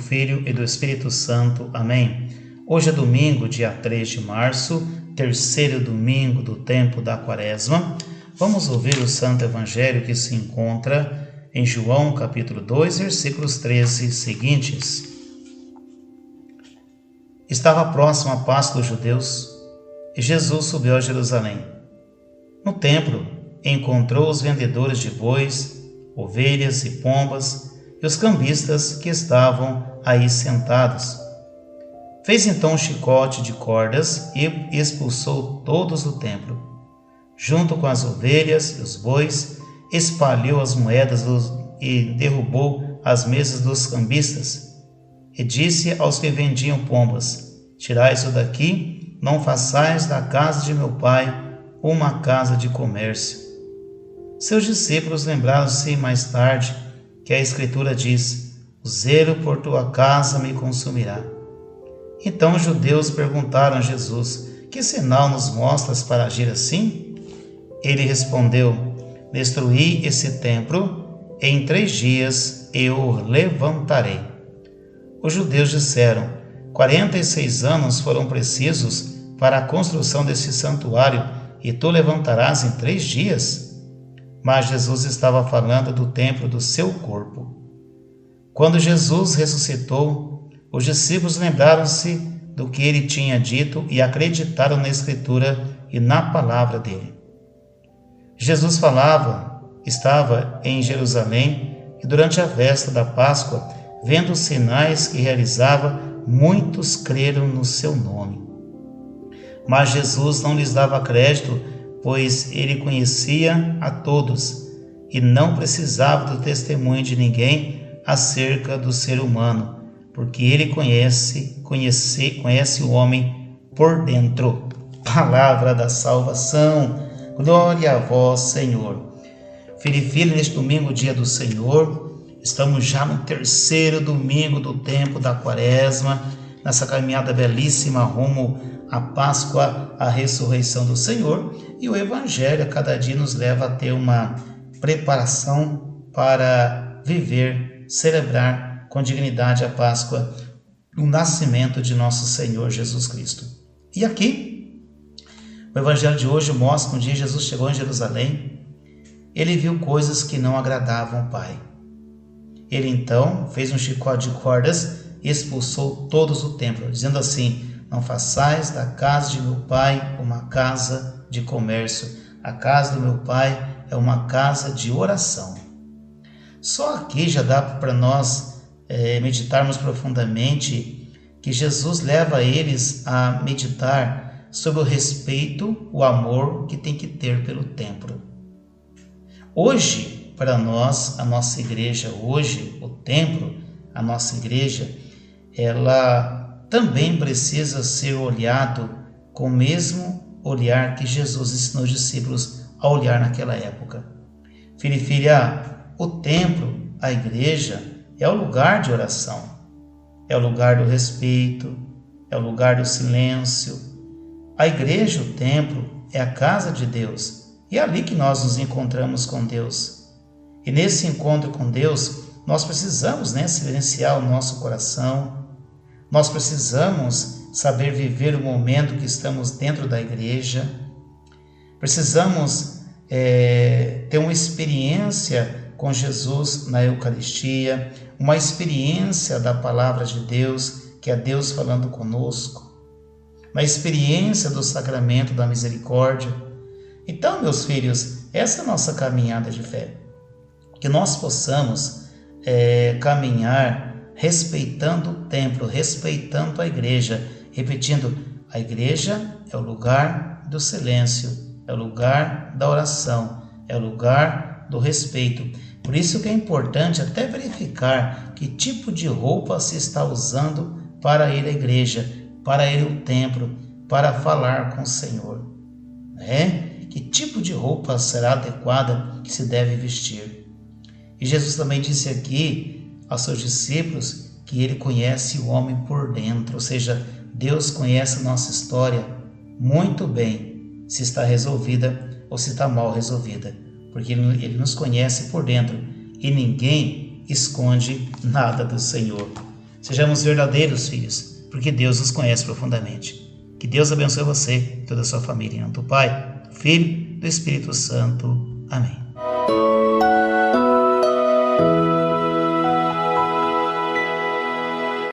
Filho e do Espírito Santo. Amém. Hoje é domingo, dia 3 de março, terceiro domingo do tempo da Quaresma. Vamos ouvir o Santo Evangelho que se encontra em João, capítulo 2, versículos 13 seguintes. Estava próximo a Páscoa dos judeus e Jesus subiu a Jerusalém. No templo, encontrou os vendedores de bois, ovelhas e pombas e os cambistas que estavam aí sentados. Fez então um chicote de cordas e expulsou todos do templo. Junto com as ovelhas e os bois, espalhou as moedas e derrubou as mesas dos cambistas. E disse aos que vendiam pombas: Tirai isso daqui, não façais da casa de meu pai uma casa de comércio. Seus discípulos lembraram-se mais tarde que a Escritura diz: O zelo por tua casa me consumirá. Então os judeus perguntaram a Jesus: Que sinal nos mostras para agir assim? Ele respondeu: Destruí esse templo, e em 3 dias eu o levantarei. Os judeus disseram: 46 anos foram precisos para a construção desse santuário, e tu levantarás em 3 dias? Mas Jesus estava falando do templo do seu corpo. Quando Jesus ressuscitou, os discípulos lembraram-se do que ele tinha dito e acreditaram na Escritura e na palavra dele. Jesus estava em Jerusalém e durante a festa da Páscoa, vendo os sinais que realizava, muitos creram no seu nome. Mas Jesus não lhes dava crédito, pois ele conhecia a todos e não precisava do testemunho de ninguém acerca do ser humano, porque ele conhece o homem por dentro. Palavra da salvação. Glória a vós, Senhor. Filho e filha, neste domingo, dia do Senhor, estamos já no terceiro domingo do tempo da Quaresma, nessa caminhada belíssima rumo à Páscoa, à ressurreição do Senhor, e o Evangelho a cada dia nos leva a ter uma preparação para viver, celebrar com dignidade a Páscoa, o nascimento de nosso Senhor Jesus Cristo. E aqui, o Evangelho de hoje mostra que um dia Jesus chegou em Jerusalém, ele viu coisas que não agradavam ao Pai. Ele então fez um chicote de cordas e expulsou todos do templo, dizendo assim: Não façais da casa de meu pai uma casa de comércio. A casa do meu pai é uma casa de oração. Só aqui já dá para nós meditarmos profundamente que Jesus leva eles a meditar sobre o respeito, o amor que tem que ter pelo templo. Hoje, para nós, a nossa igreja, hoje, o templo, a nossa igreja, ela também precisa ser olhado com o mesmo olhar que Jesus ensinou os discípulos a olhar naquela época. Filho e filha, o templo, a igreja, é o lugar de oração, é o lugar do respeito, é o lugar do silêncio. A igreja, o templo, é a casa de Deus, e é ali que nós nos encontramos com Deus. E nesse encontro com Deus, nós precisamos silenciar o nosso coração, nós precisamos saber viver o momento que estamos dentro da igreja, precisamos ter uma experiência com Jesus na Eucaristia, uma experiência da palavra de Deus, que é Deus falando conosco, uma experiência do sacramento da misericórdia. Então, meus filhos, essa é a nossa caminhada de fé, que nós possamos caminhar respeitando o templo, respeitando a igreja, repetindo: a igreja é o lugar do silêncio, é o lugar da oração, é o lugar do respeito. Por isso que é importante até verificar que tipo de roupa se está usando para ir à igreja, para ir ao templo, para falar com o Senhor. Que tipo de roupa será adequada que se deve vestir? E Jesus também disse aqui aos seus discípulos que ele conhece o homem por dentro, ou seja, Deus conhece a nossa história muito bem, se está resolvida ou se está mal resolvida, porque Ele nos conhece por dentro e ninguém esconde nada do Senhor. Sejamos verdadeiros filhos, porque Deus nos conhece profundamente. Que Deus abençoe você e toda a sua família. Em nome do Pai, do Filho e do Espírito Santo. Amém.